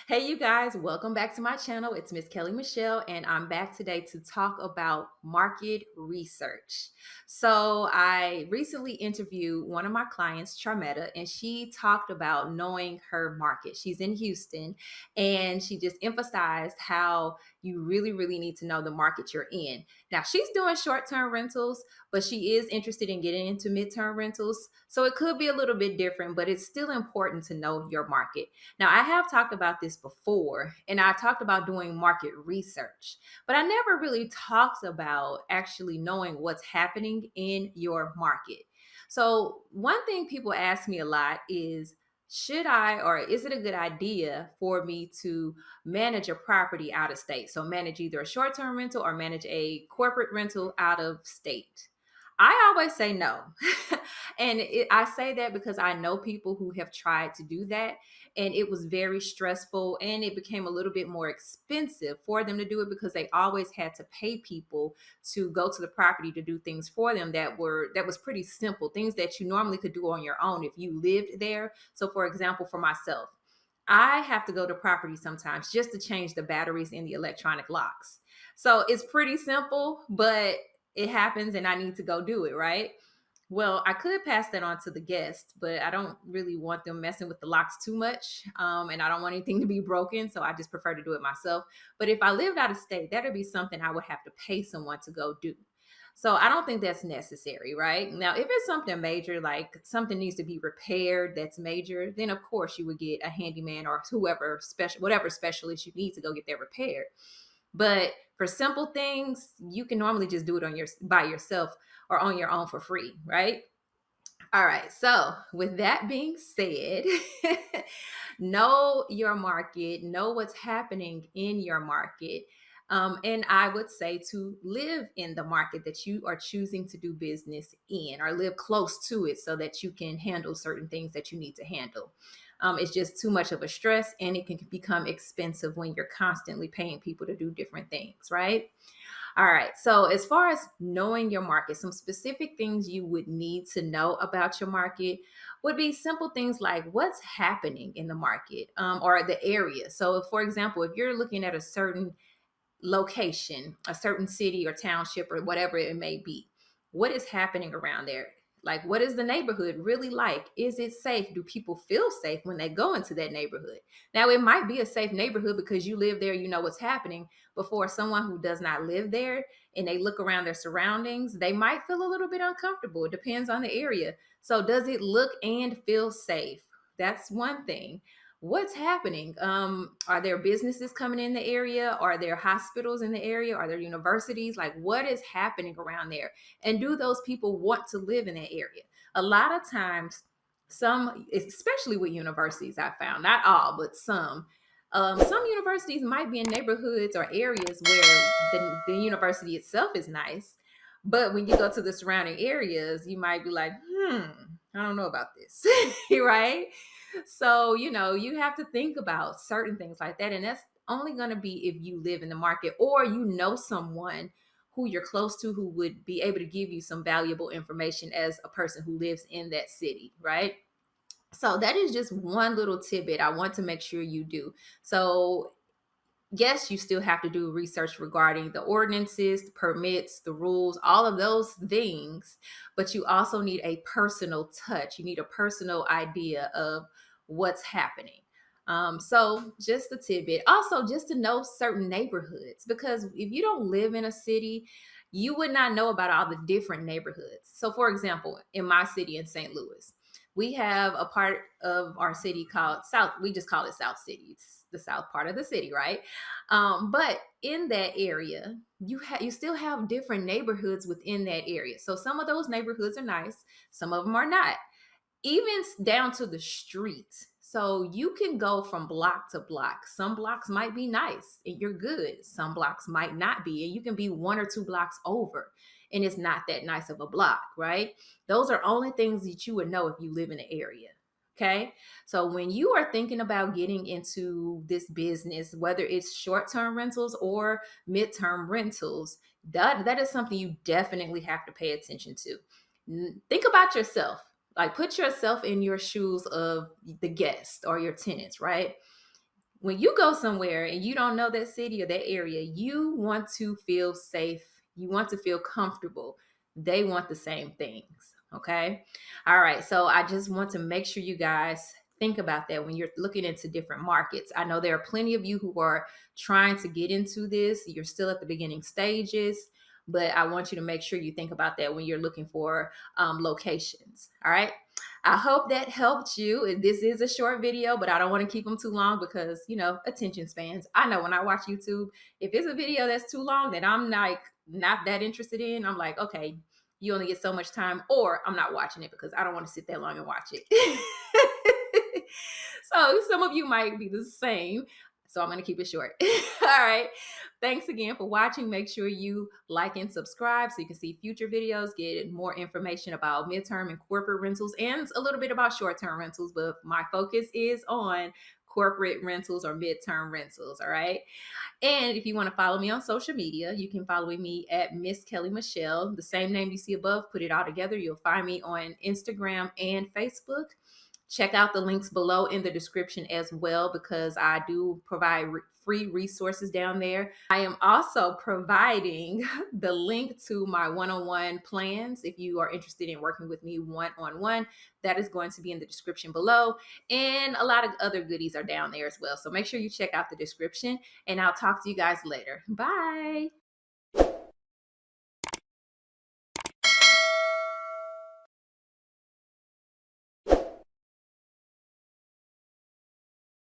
Hey, you guys, welcome back to my channel. It's Miss Kelly Michelle, and I'm back today to talk about market research. So, I recently interviewed one of my clients, Charmetta, and she talked about knowing her market. She's in Houston, and she just emphasized how you really need to know the market you're in. Now, she's doing short term rentals, but she is interested in getting into midterm rentals. So, it could be a little bit different, but it's still important to know your market. Now, I have talked about this before, and I talked about doing market research, but I never really talked about actually knowing what's happening in your market. So, one thing people ask me a lot is, should I or is it a good idea for me to manage a property out of state? So, manage either a short term rental or manage a corporate rental out of state. I always say no. I say that because I know people who have tried to do that, and it was very stressful, and it became a little bit more expensive for them to do it because they always had to pay people to go to the property to do things for them that was pretty simple, things that you normally could do on your own if you lived there. So for example, for myself, I have to go to property sometimes just to change the batteries in the electronic locks. So it's pretty simple, but it happens and I need to go do it, right? Well, I could pass that on to the guest, but I don't really want them messing with the locks too much. And I don't want anything to be broken. So I just prefer to do it myself. But if I lived out of state, that'd be something I would have to pay someone to go do. So I don't think that's necessary, right? Now, if it's something major, like something needs to be repaired that's major, then of course you would get a handyman or whoever special, whatever specialist you need to go get that repaired. But for simple things, you can normally just do it on your by yourself or on your own for free, right? All right. So, with that being said, know your market, know what's happening in your market. And I would say to live in the market that you are choosing to do business in or live close to it so that you can handle certain things that you need to handle. It's just too much of a stress and it can become expensive when you're constantly paying people to do different things, right? All right. So, as far as knowing your market, some specific things you would need to know about your market would be simple things like what's happening in the market or the area. So, for example, if you're looking at a certain location, a certain city or township or whatever it may be. What is happening around there? Like, what is the neighborhood really like? Is it safe? Do people feel safe when they go into that neighborhood? Now, it might be a safe neighborhood because you live there, you know what's happening. But for someone who does not live there and they look around their surroundings, they might feel a little bit uncomfortable. It depends on the area. So, does it look and feel safe? That's one thing. What's happening? Are there businesses coming in the area? Are there hospitals in the area? Are there universities? Like, what is happening around there? And do those people want to live in that area? A lot of times, some, especially with universities, I found, not all, but some universities might be in neighborhoods or areas where the university itself is nice. But when you go to the surrounding areas, you might be like, I don't know about this, right? So, you have to think about certain things like that. And that's only going to be if you live in the market or you know someone who you're close to who would be able to give you some valuable information as a person who lives in that city, right? So, that is just one little tidbit I want to make sure you do. So, yes, you still have to do research regarding the ordinances, the permits, the rules, all of those things, but you also need a personal touch. You need a personal idea of what's happening. So, just a tidbit. Also, just to know certain neighborhoods, because if you don't live in a city, you would not know about all the different neighborhoods. So, for example, in my city in St. Louis, we have a part of our city called South. We just call it South City. It's the south part of the city, right? But in that area, you still have different neighborhoods within that area. So some of those neighborhoods are nice, some of them are not. Even down to the street. So you can go from block to block. Some blocks might be nice and you're good. Some blocks might not be, and you can be one or two blocks over and it's not that nice of a block, right? Those are only things that you would know if you live in the area. Okay. So when you are thinking about getting into this business, whether it's short term rentals or midterm rentals, that is something you definitely have to pay attention to. Think about yourself. Like, put yourself in your shoes of the guest or your tenants, right? when you go somewhere and you don't know that city or that area, you want to feel safe. You want to feel comfortable. They want the same things. Okay. All right. So I just want to make sure you guys think about that when you're looking into different markets. I know there are plenty of you who are trying to get into this. You're still at the beginning stages, but I want you to make sure you think about that when you're looking for locations. All right. I hope that helped you. This is a short video, but I don't want to keep them too long because, attention spans. I know when I watch YouTube, if it's a video that's too long that I'm like not that interested in, I'm like, okay, you only get so much time, or I'm not watching it because I don't want to sit that long and watch it. So some of you might be the same. So I'm going to keep it short. All right. Thanks again for watching. Make sure you like and subscribe so you can see future videos, get more information about midterm and corporate rentals, and a little bit about short-term rentals. But my focus is on corporate rentals or midterm rentals. All right. And if you want to follow me on social media, you can follow me at Miss Kellie Michele. The same name you see above, put it all together. You'll find me on Instagram and Facebook. Check out the links below in the description as well, because I do provide free resources down there. I am also providing the link to my one-on-one plans. If you are interested in working with me one-on-one, that is going to be in the description below. And a lot of other goodies are down there as well. So make sure you check out the description, and I'll talk to you guys later. Bye.